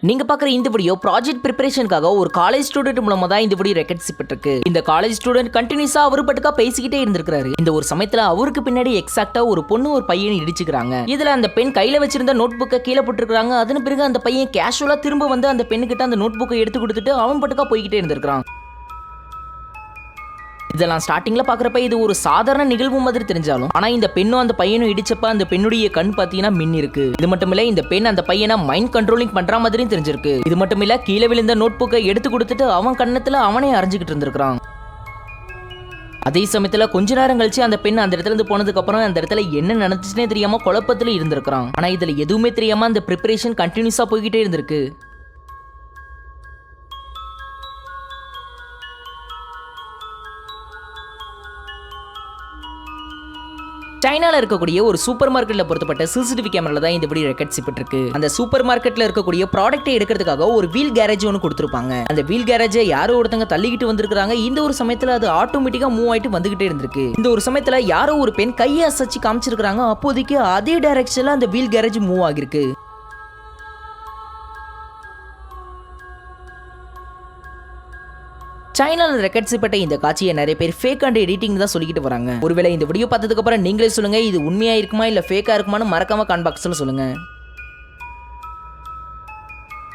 நீங்க பாக்குற இந்த வீடியோ ப்ராஜெக்ட் ப்ரிப்பரேஷனுக்காக ஒரு காலேஜ் ஸ்டூடெண்ட் மூலமா தான் இந்த வீடியோ ரெக்கார்ட் செய்யப்பட்டிருக்கு. இந்த காலேஜ் ஸ்டூடெண்ட் கண்டினியூஸா அவரு பட்டுக்கா பேசிக்கிட்டே இருந்திருக்காரு. இந்த ஒரு சமயத்துல அவருக்கு பின்னாடி எக்ஸாக்ட்டா ஒரு பொண்ணு ஒரு பையன் இடிச்சுக்கிறாங்க. இதுல அந்த பெண் கையில வச்சிருந்த நோட் புக்கை கீழே போட்டுருக்காங்க. அதன் பிறகு அந்த பையன் கேஷுவலா திரும்ப வந்து அந்த பெண்ணுகிட்ட அந்த நோட் புக்கை எடுத்து கொடுத்துட்டு அவன் பட்டுக்கா போய்கிட்டே இருந்திருக்கான். இதெல்லாம் ஸ்டார்டிங்ல பாக்குறப்ப இது ஒரு சாதாரண நிகழ்வு மாதிரி தெரிஞ்சாலும் ஆனா இந்த பெண்ணும் அந்த பையனும் இடிச்சப்ப அந்த பெண்ணுடைய கண் பாத்தீங்கன்னா மின்னி இருக்கு. இது மட்டும் இல்ல இந்த பெண் அந்த பையனை மைண்ட் கண்ட்ரோலிங் பண்ற மாதிரியும் தெரிஞ்சிருக்கு. இது மட்டும் இல்ல கீழே விழுந்த நோட் புக்கை எடுத்து கொடுத்துட்டு அவன் கண்ணத்துல அவனே அரைஞ்சுக்கிட்டு இருந்திருக்கான். அதே சமயத்துல கொஞ்ச நேரம் கழிச்சு அந்த பெண் அந்த இடத்துல இருந்து போனதுக்கு அப்புறம் அந்த இடத்துல என்ன நடந்துச்சுன்னே தெரியாம குழப்பத்துல இருந்திருக்கான். ஆனா இதுல எதுவுமே தெரியாம அந்த ப்ரிப்பரேஷன் கண்டினியூஸா போய்கிட்டே இருந்திருக்கு. சைனால இருக்கக்கூடிய ஒரு சூப்பர் மார்க்கெட்ல பொருத்தப்பட்ட சிசிடிவி கேமரால தான் இந்த வீடியோ ரெக்கார்ட் செய்யப்பட்டிருக்கு. அந்த சூப்பர் மார்க்கெட்ல இருக்கக்கூடிய ப்ராடக்ட்டை எடுக்கிறதுக்காக ஒரு வீல் கேரேஜ் ஒன்று கொடுத்திருப்பாங்க. அந்த வீல் கேரேஜை யாரோ ஒருத்தங்க தள்ளிக்கிட்டு வந்திருக்காங்க. இந்த ஒரு சமயத்துல அது ஆட்டோமேட்டிக்கா மூவ் ஆயிட்டு வந்துகிட்டே இருந்திருக்கு. இந்த ஒரு சமயத்துல யாரோ ஒரு பெண் கையை அசைச்சு காமிச்சிருக்காங்க. அப்போதைக்கு அதே டைரக்ஷன்ல அந்த வீல் கேரேஜ் மூவ் ஆகிருக்கு. சைனால ரெக்கார்ட் செய்யப்பட்ட இந்த காட்சியை நிறைய பேர் ஃபேக் அண்ட் எடிட்டிங் தான் சொல்லிக்கிட்டு வராங்க. ஒருவேளை இந்த வீடியோ பார்த்ததுக்கு அப்புறம் நீங்களே சொல்லுங்க, இது உண்மையா இருக்குமா இல்ல ஃபேக்கா இருக்குமான்னு மறக்காம கமெண்ட் பாக்ஸ்ல சொல்லுங்க.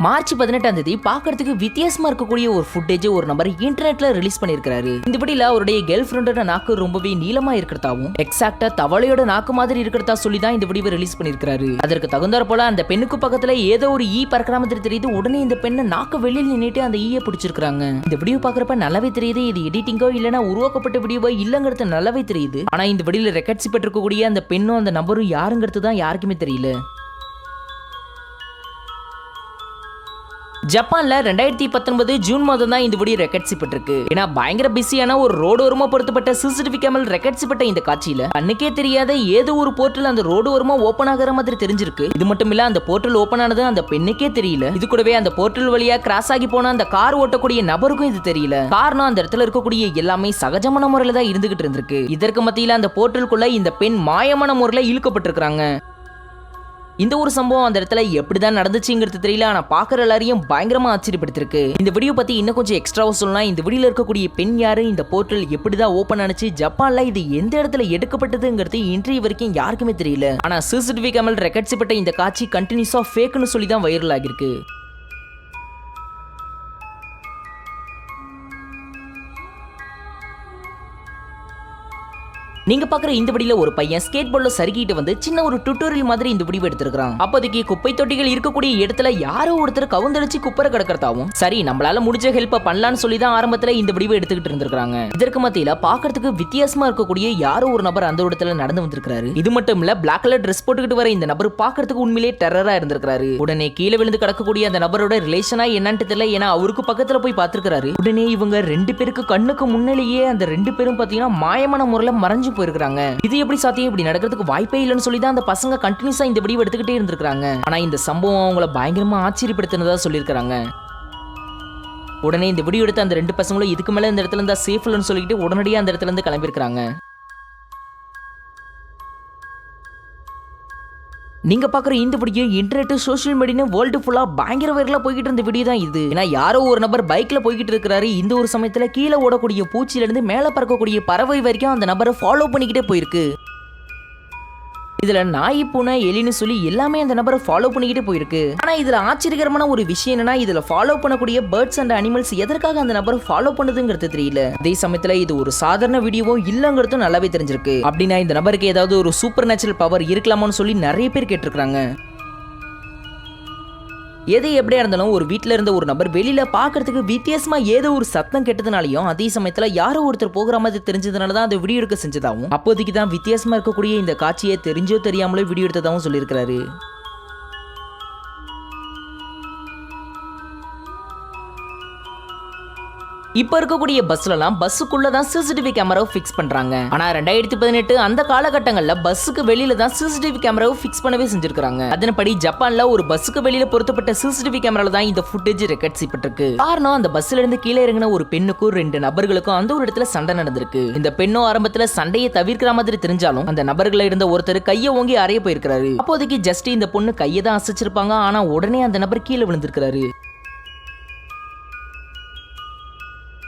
மார்ச் 18 பாக்கிறதுக்கு வித்தியாசமா இருக்கக்கூடிய ஒரு ஃபுட்டேஜ் ஒரு நபர் இன்டர்நெட்ல ரிலீஸ் பண்ணிருக்காரு. இந்த வீடியோல அவருடைய கேர்ள் ஃப்ரெண்டோட நாக்கு ரொம்பவே நீளமா இருக்கிறதாவும் எக்ஸாக்ட்டா தவளையோட நாக்கு மாதிரி இருக்கிறதா சொல்லி தான் இந்த வீடியோ ரிலீஸ் பண்ணிருக்காரு. அதற்கு தகுந்தாற் போல அந்த பெண்ணுக்கு பக்கத்துல ஏதோ ஒரு ஈ பறக்கிற மாதிரி தெரியுது. உடனே இந்த பெண்ணை நாக்கு வெளியில் நின்னுட்டு அந்த ஈயை பிடிச்சிருக்காங்க. இந்த வீடியோ பாக்குறப்ப நல்லாவே தெரியுது இது எடிட்டிங்கோ இல்லனா உருவாக்கப்பட்ட வீடியோவோ இல்லங்கிறது நல்லாவே தெரியுது. ஆனா இந்த வீடியோல ரெக்கார்ட் செய்யப்பட்டிருக்கக்கூடிய அந்த பெண்ணும் அந்த நபரும் யாருங்கிறது தான் யாருக்குமே தெரியல. ஜப்பான்ல 2019 ஜூன் மாதம் தான் இந்த வீடியோ ரெக்கார்ட் செய்யப்பட்டிருக்கு. ஏன்னா பயங்கர பிஸியான ஒரு ரோடு ஓரமா பொருத்தப்பட்ட சிசிடிவி கேமரா ரெக்கார்ட் செய்யப்பட்ட இந்த காட்சியில அன்னைக்கே தெரியாத ஏதோ ஒரு போர்ட்டல் அந்த ரோடு ஓரமா ஓபன் ஆகிற மாதிரி தெரிஞ்சிருக்கு. இது மட்டும் இல்ல அந்த போர்ட்டல் ஓபன் ஆனது அந்த பெண்ணுக்கே தெரியல. இது கூடவே அந்த போர்ட்டல் வழியா கிராஸ் ஆகி போன அந்த கார் ஓட்டக்கூடிய நபருக்கும் இது தெரியல. காரணம் அந்த இடத்துல இருக்கக்கூடிய எல்லாமே சகஜமான முறையில தான் இருந்துகிட்டு இருந்திருக்கு. இதற்கு மத்தியில அந்த போர்ட்டலுக்குள்ள இந்த பெண் மாயமான முறையில இழுக்கப்பட்டிருக்காங்க. இந்த ஒரு சம்பவம் அந்த இடத்துல எப்படிதான் நடந்துச்சுங்கிறது தெரியல. ஆனா பாக்குற எல்லாரையும் பயங்கரமா ஆச்சரியப்படுத்திருக்கு. இந்த வீடியோ பத்தி இன்னும் கொஞ்சம் எக்ஸ்ட்ராவா சொல்லலாம். இந்த வீடியோல இருக்கக்கூடிய பெண் யாரு, இந்த போர்ட்டல் எப்படிதான் ஓபன் ஆனிச்சு, ஜப்பான்ல இது எந்த இடத்துல எடுக்கப்பட்டதுங்கிறது இன்றைய வரைக்கும் யாருக்குமே தெரியல. ஆனா சிசிடிவி கேமரா ரெக்கார்ட் செய்யப்பட்ட இந்த காட்சி கண்டினியூஸா ஃபேக்னு சொல்லி தான் வைரல் ஆகிருக்கு. நீங்க பாக்குற இந்த வீடியோல ஒரு பையன் ஸ்கேட் போர்ட்ல சறுக்கிட்டு வந்து சின்ன ஒரு டுட்டோரியல் மாதிரி இந்த வீடியோ எடுத்திருக்கான். அப்போதைக்கு குப்பை தொட்டிகள் இருக்கக்கூடிய இடத்துல யாரோ ஒருத்தர் கவுந்தடிச்சு குப்பரை கிடக்கிறதாவும் சரி நம்மளால முடிஞ்ச ஹெல்ப் பண்ணலாம்னு சொல்லி தான் ஆரம்பத்துல இந்த வீடியோ எடுத்துக்கிட்டு இருந்திருக்காங்க. இதற்கு மத்தியில பாக்குறதுக்கு வித்தியாசமா இருக்கக்கூடிய யாரோ ஒரு நபர் அந்த இடத்துல நடந்து வந்திருக்காரு. இது மட்டும் இல்ல பிளாக் கலர் ட்ரெஸ் போட்டுக்கிட்டு வர இந்த நபர் பாக்குறதுக்கு உண்மையிலேயே டெரரா இருந்திருக்காரு. உடனே கீழே விழுந்து கிடக்கக்கூடிய அந்த நபரோட ரிலேஷனா என்னன்னு தெரியல. ஏன்னா அவருக்கு பக்கத்துல போய் பாத்துருக்காரு. உடனே இவங்க ரெண்டு பேருக்கு கண்ணுக்கு முன்னாலேயே அந்த ரெண்டு பேரும் பாத்தீங்கன்னா மாயமான முறையில மறைஞ்சு போயிருக்காங்க. இது எப்படி சாத்தியம், இப்படி நடக்கிறதுக்கு வாய்ப்பே இல்லைன்னு சொல்லி தான் அந்த பசங்க கண்டினியூஸா இந்த வீடியோ எடுத்துக்கிட்டே இருந்திருக்காங்க. ஆனா இந்த சம்பவம் அவங்கள பயங்கரமா ஆச்சரியப்படுத்தினதா சொல்லியிருக்காங்க. உடனே இந்த வீடியோ எடுத்த அந்த ரெண்டு பசங்களும் இதுக்கு மேல இந்த இடத்துல இருந்தா சேஃப் இல்லைன்னு சொல்லிட்டு உடனடியாக அந்த இடத்துல இருந்து கிளம்பியிருக்காங்க. நீங்க பாக்குற இந்த video internet social media world ஃபுல்லா பயங்கர வைரலா போய்கிட்டு இருந்த வீடியோ தான் இது. ஏன்னா யாரோ ஒரு நபர் பைக்ல போய்கிட்டு இருக்காரு. இந்த ஒரு சமயத்துல கீழே ஓடக்கூடிய பூச்சியில இருந்து மேல பறக்கக்கூடிய பறவை வரைக்கும் அந்த நபரை ஃபாலோ பண்ணிக்கிட்டே போயிருக்கு. இதுல நாய் பூனை எலின்னு சொல்லி எல்லாமே அந்த நபரை ஃபாலோ பண்ணிக்கிட்டே போயிருக்கு. ஆனா இதுல ஆச்சரியகரமான ஒரு விஷயம் என்னன்னா இதுல ஃபாலோ பண்ணக்கூடிய பேர்ட்ஸ் அண்ட் அனிமல்ஸ் எதற்காக அந்த நபரை ஃபாலோ பண்ணுதுங்கிறது தெரியல. அதே சமயத்துல இது ஒரு சாதாரண வீடியோவோ இல்லங்கிறதும் நல்லாவே தெரிஞ்சிருக்கு. அப்படின்னா இந்த நபருக்கு ஏதாவது ஒரு சூப்பர் நேச்சுரல் பவர் இருக்கலாமான்னு சொல்லி நிறைய பேர் கேட்டிருக்காங்க. எது எப்படியா இருந்தாலும் ஒரு வீட்டுல இருந்த ஒரு நபர் வெளியில பாக்குறதுக்கு வித்தியாசமா ஏதோ ஒரு சத்தம் கேட்டதுனாலையும் அதே சமயத்துல யாரோ ஒருத்தர் போகிற மாதிரி தெரிஞ்சதுனாலதான் அந்த வீடியோ எடுக்க செஞ்சதாகவும் அப்போதைக்கு தான் வித்தியாசமா இருக்கக்கூடிய இந்த காட்சியை தெரிஞ்சோ தெரியாமலோ வீடியோ எடுத்ததாகவும் சொல்லியிருக்கிறாரு. இப்ப இருக்கக்கூடிய பஸ்லலாம் பஸ்ஸுக்குள்ளதான் சிசிடிவி கேமராவை ஃபிக்ஸ் பண்றாங்க. ஆனா 2018 அந்த காலகட்டங்கள்ல பஸ்ஸுக்கு வெளியில தான் சிசிடிவி கேமராவை ஃபிக்ஸ் பண்ணவே செஞ்சிருக்காங்க. அதன்படி ஜப்பான்ல ஒரு பஸ்ஸுக்கு வெளியில பொருத்தப்பட்ட சிசிடிவி கேமரால தான் இந்த ஃபுட்டேஜ் ரெக்கார்ட் செய்யப்பட்டிருக்கு. காரணம் அந்த பஸ்ல இருந்து கீழே இறங்கின ஒரு பெண்ணுக்கும் 2 நபர்களுக்கும் அந்த ஒரு இடத்துல சண்டை நடந்திருக்கு. இந்த பெண்ணும் ஆரம்பத்துல சண்டையை தவிர்க்கிற மாதிரி தெரிஞ்சாலும் அந்த நபர்கள இருந்த ஒருத்தர் கையை ஓங்கி அறைய போயிருக்காரு. அப்போதைக்கு ஜஸ்ட் இந்த பொண்ணு கையை தான் அசைச்சிருப்பாங்க. ஆனா உடனே அந்த நபர் கீழே விழுந்திருக்காரு.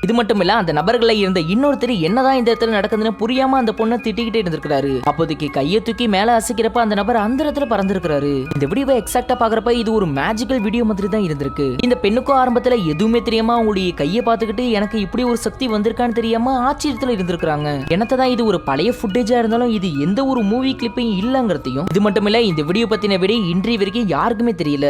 இது மட்டும் இல்ல, அந்த நபர்களை இருந்த இன்னொருத்தர் என்னதான் இந்த இடத்துல நடக்குதுன்னு புரியாம அந்த பொண்ணை திட்டிக்கிட்டே இருந்திருக்காரு. அப்போதைக்கு கையை தூக்கி மேல அசைக்கிறப்ப அந்த நபர் அந்த இடத்துல பறந்திருக்காரு. இந்த வீடியோவை எக்ஸாக்டா பாக்குறப்ப இது ஒரு மேஜிக்கல் வீடியோ மாதிரி தான் இருந்திருக்கு. இந்த பெண்ணுக்கும் ஆரம்பத்துல எதுவுமே தெரியாம அவங்களுடைய கையை பார்த்துக்கிட்டு எனக்கு இப்படி ஒரு சக்தி வந்திருக்கான்னு தெரியாம ஆச்சரியத்துல இருந்திருக்காங்க. என்னத்தான் இது ஒரு பழைய ஃபுட்டேஜா இருந்தாலும் இது எந்த ஒரு மூவி கிளிப்பையும் இல்லங்கிறதையும், இது மட்டும் இல்ல இந்த வீடியோ பத்தின வீடியோ இன்றைய வரைக்கும் யாருக்குமே தெரியல.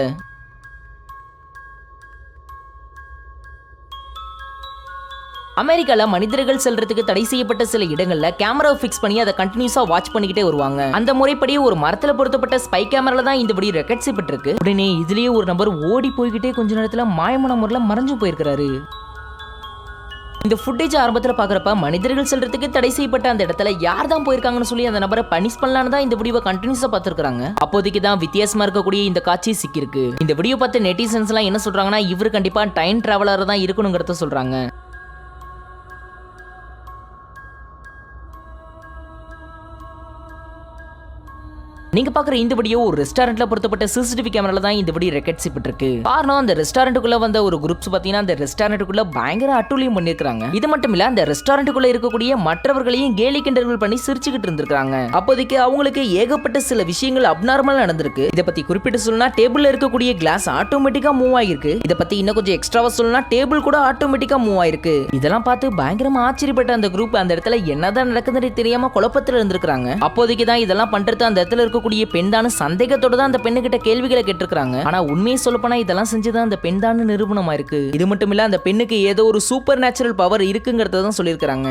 அமெரிக்கால மனிதர்கள் செல்றதுக்கு தடை செய்யப்பட்ட சில இடங்கள்ல கேமரா ஃபிக்ஸ் பண்ணி அதை கண்டினியூஸா வாட்ச் பண்ணிக்கிட்டே வருவாங்க. அந்த முறைப்படி ஒரு மரத்துல பொருத்தப்பட்ட ஸ்பை கேமரால தான் இந்த வீடியோ ரெக்கார்ட் செய்யப்பட்டிருக்கு. உடனே இதுலயே ஒரு நபர் ஓடி போய்கிட்டே கொஞ்ச நேரத்துல மாயமான முறையில் மறைஞ்சு போயிருக்காரு. இந்த ஃபுட்டேஜ் ஆரம்பத்துல பாக்குறப்ப மனிதர்கள் செல்றதுக்கு தடை செய்யப்பட்ட அந்த இடத்துல யார் தான் போயிருக்காங்கன்னு சொல்லி அந்த நபரை பனிஷ் பண்ணலான்னு தான் இந்த வீடியோவை கண்டினியூஸா பார்த்திருக்காங்க. அப்போதைக்கு தான் வித்தியாசமா இருக்கக்கூடிய இந்த காட்சி சிக்கிருக்கு. இந்த வீடியோ பார்த்து நெட்டிசன்ஸ் எல்லாம் என்ன சொல்றாங்கன்னா, இவரு கண்டிப்பா டைம் டிராவலரா தான் இருக்கணுங்கிறத சொல்றாங்க. நீங்க பாக்குற இந்த வீடியோ ஒரு ரெஸ்டாரண்ட்ல பொருத்தப்பட்ட சிசிடிவி கேமரால தான் இந்த வீடியோ ரெக்கார்ட் செய்யப்பட்டிருக்கு. காரணம் அந்த ரெஸ்டாரண்ட்டுக்குள்ள வந்த ஒரு குரூப்ஸ் பாத்தீங்கன்னா அந்த ரெஸ்டாரண்ட்டுக்குள்ள பயங்கர அட்டூழியம் பண்ணிருக்காங்க. இது மட்டும் இல்ல, அந்த ரெஸ்டாரண்ட்டுக்குள்ள இருக்கக்கூடிய மற்றவர்களையும் கேலி கிண்டல்கள் பண்ணி சிரிச்சுக்கிட்டு இருந்திருக்காங்க. அப்போதைக்கு அவங்களுக்கு ஏகப்பட்ட சில விஷயங்கள் அப்நார்மல் நடந்திருக்கு. இதை பத்தி குறிப்பிட்டு சொல்லணும்னா டேபிள்ல இருக்கக்கூடிய கிளாஸ் ஆட்டோமேட்டிக்கா மூவ் ஆயிருக்கு. இதை பத்தி இன்னும் கொஞ்சம் எக்ஸ்ட்ராவா சொல்லணும்னா டேபிள் கூட ஆட்டோமேட்டிக்கா மூவ் ஆயிருக்கு. இதெல்லாம் பார்த்து பயங்கரமா ஆச்சரியப்பட்ட அந்த குரூப் அந்த இடத்துல என்னதான் நடக்குதுன்னு தெரியாம குழப்பத்துல இருந்திருக்காங்க. அப்போதைக்கு தான் இதெல்லாம் பண்றது அந்த இடத்துல இருக்க பெண்தான சந்தேகத்தோட தான் அந்த பெண்ணுகிட்ட கேள்விகளை கேட்டிருக்காங்க. ஆனா உண்மையை சொல்லப்போனா இதெல்லாம் செஞ்சுதான் அந்த பெண்தான நிரூபணமா இருக்கு. இது மட்டும் இல்ல, அந்த பெண்ணுக்கு ஏதோ ஒரு சூப்பர் நேச்சுரல் பவர் இருக்குங்கிறத தான் சொல்லியிருக்காங்க.